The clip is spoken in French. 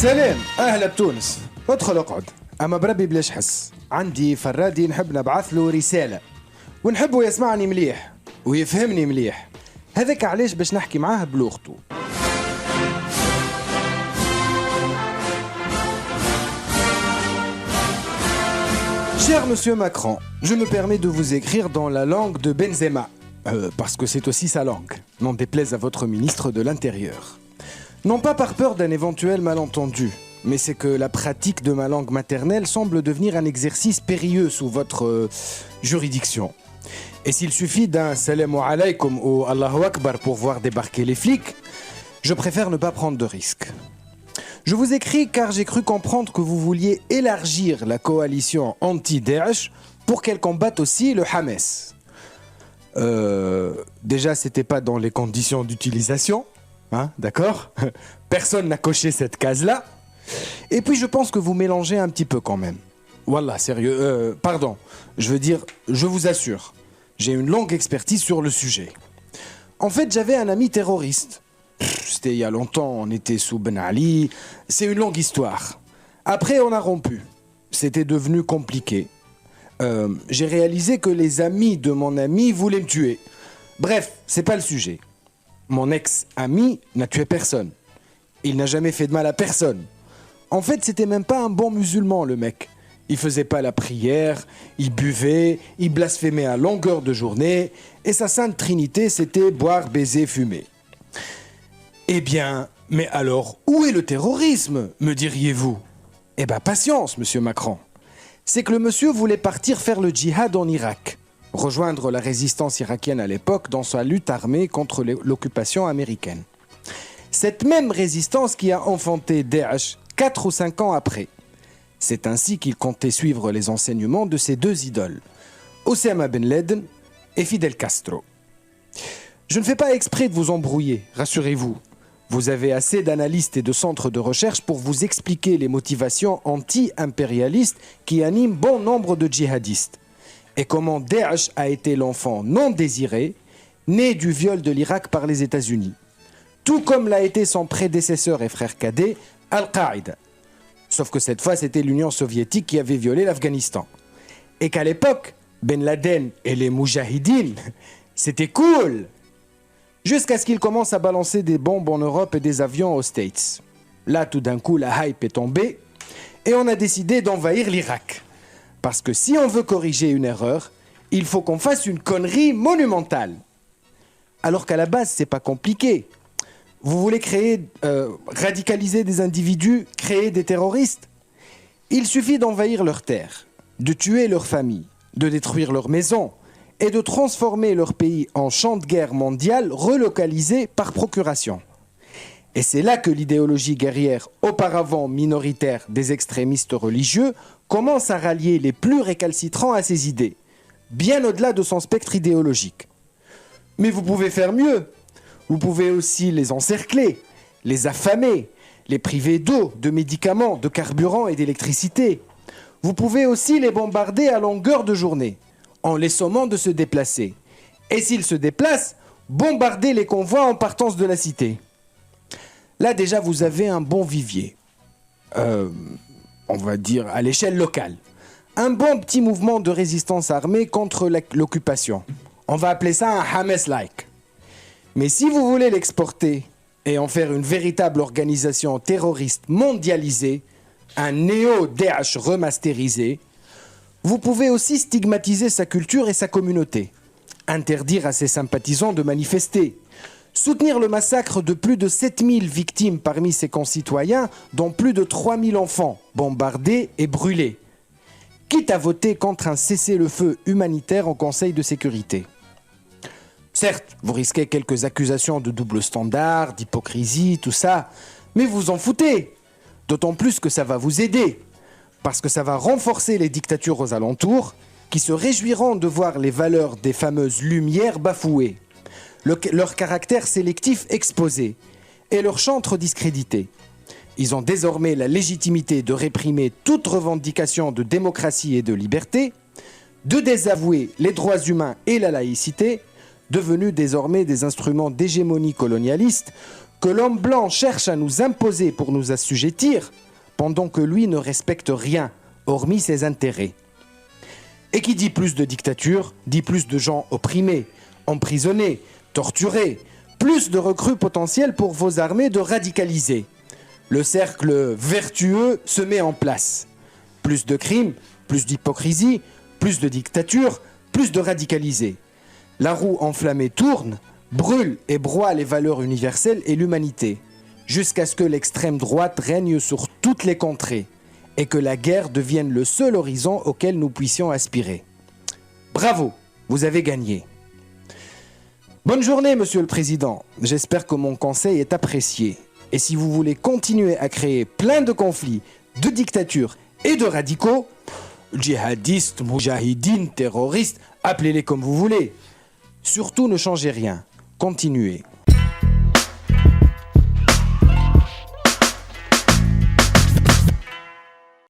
سلام اهلا بتونس ادخل اقعد. اما بربي بلاش حس عندي فرادي نحب نبعث له رساله ونحبه يسمعني مليح ويفهمني مليح. هذاك علاش باش نحكي معاه بلغته. Cher Monsieur Macron, je me permets de vous écrire dans la langue de Benzema, parce que c'est aussi sa langue, n'en déplaise à votre ministre de l'Intérieur. Non pas par peur d'un éventuel malentendu, mais c'est que la pratique de ma langue maternelle semble devenir un exercice périlleux sous votre juridiction. Et s'il suffit d'un salam alaykoum ou Allahu Akbar pour voir débarquer les flics, je préfère ne pas prendre de risques. Je vous écris car j'ai cru comprendre que vous vouliez élargir la coalition anti-Daesh pour qu'elle combatte aussi le Hamas. Déjà, c'était pas dans les conditions d'utilisation, hein, d'accord ? Personne n'a coché cette case-là. Et puis, je pense que vous mélangez un petit peu quand même. Wallah, sérieux. Pardon, je veux dire, je vous assure, j'ai une longue expertise sur le sujet. En fait, j'avais un ami terroriste. C'était il y a longtemps, on était sous Ben Ali. C'est une longue histoire. Après, on a rompu. C'était devenu compliqué. J'ai réalisé que les amis de mon ami voulaient me tuer. Bref, c'est pas le sujet. Mon ex-ami n'a tué personne. Il n'a jamais fait de mal à personne. En fait, c'était même pas un bon musulman, le mec. Il faisait pas la prière, il buvait, il blasphémait à longueur de journée, et sa sainte trinité, c'était boire, baiser, fumer. Eh bien, mais alors, où est le terrorisme, me diriez-vous ? Eh bien, patience, monsieur Macron. C'est que le monsieur voulait partir faire le djihad en Irak, rejoindre la résistance irakienne à l'époque dans sa lutte armée contre l'occupation américaine. Cette même résistance qui a enfanté Daesh 4 ou 5 ans après. C'est ainsi qu'il comptait suivre les enseignements de ses deux idoles, Osama Ben Laden et Fidel Castro. Je ne fais pas exprès de vous embrouiller, rassurez-vous. Vous avez assez d'analystes et de centres de recherche pour vous expliquer les motivations anti-impérialistes qui animent bon nombre de djihadistes. Et comment Daesh a été l'enfant non désiré, né du viol de l'Irak par les États-Unis. Tout comme l'a été son prédécesseur et frère cadet, Al-Qaïda. Sauf que cette fois, c'était l'Union soviétique qui avait violé l'Afghanistan. Et qu'à l'époque, Ben Laden et les Moujahidines, c'était cool! Jusqu'à ce qu'ils commencent à balancer des bombes en Europe et des avions aux States. Là, tout d'un coup, la hype est tombée et on a décidé d'envahir l'Irak. Parce que si on veut corriger une erreur, il faut qu'on fasse une connerie monumentale. Alors qu'à la base, c'est pas compliqué. Vous voulez radicaliser des individus, créer des terroristes ? Il suffit d'envahir leurs terres, de tuer leurs familles, de détruire leurs maisons, et de transformer leur pays en champ de guerre mondial relocalisé par procuration. Et c'est là que l'idéologie guerrière, auparavant minoritaire des extrémistes religieux, commence à rallier les plus récalcitrants à ses idées, bien au-delà de son spectre idéologique. Mais vous pouvez faire mieux. Vous pouvez aussi les encercler, les affamer, les priver d'eau, de médicaments, de carburant et d'électricité. Vous pouvez aussi les bombarder à longueur de journée, en les sommant de se déplacer. Et s'ils se déplacent, bombardez les convois en partance de la cité. Là déjà vous avez un bon vivier. On va dire à l'échelle locale. Un bon petit mouvement de résistance armée contre l'occupation. On va appeler ça un Hamas-like. Mais si vous voulez l'exporter et en faire une véritable organisation terroriste mondialisée, un néo-Daesh remasterisé, vous pouvez aussi stigmatiser sa culture et sa communauté, interdire à ses sympathisants de manifester, soutenir le massacre de plus de 7000 victimes parmi ses concitoyens, dont plus de 3000 enfants bombardés et brûlés, quitte à voter contre un cessez-le-feu humanitaire au Conseil de sécurité. Certes, vous risquez quelques accusations de double standard, d'hypocrisie, tout ça, mais vous en foutez, d'autant plus que ça va vous aider. Parce que ça va renforcer les dictatures aux alentours, qui se réjouiront de voir les valeurs des fameuses lumières bafouées, leur caractère sélectif exposé, et leur chantre discrédité. Ils ont désormais la légitimité de réprimer toute revendication de démocratie et de liberté, de désavouer les droits humains et la laïcité, devenus désormais des instruments d'hégémonie colonialiste, que l'homme blanc cherche à nous imposer pour nous assujettir, pendant que lui ne respecte rien, hormis ses intérêts. Et qui dit plus de dictature, dit plus de gens opprimés, emprisonnés, torturés, plus de recrues potentielles pour vos armées de radicaliser. Le cercle vertueux se met en place. Plus de crimes, plus d'hypocrisie, plus de dictature, plus de radicalisés. La roue enflammée tourne, brûle et broie les valeurs universelles et l'humanité, jusqu'à ce que l'extrême droite règne sur toutes les contrées et que la guerre devienne le seul horizon auquel nous puissions aspirer. Bravo, vous avez gagné. Bonne journée, Monsieur le Président. J'espère que mon conseil est apprécié. Et si vous voulez continuer à créer plein de conflits, de dictatures et de radicaux, djihadistes, moujahidines, terroristes, appelez-les comme vous voulez. Surtout ne changez rien. Continuez.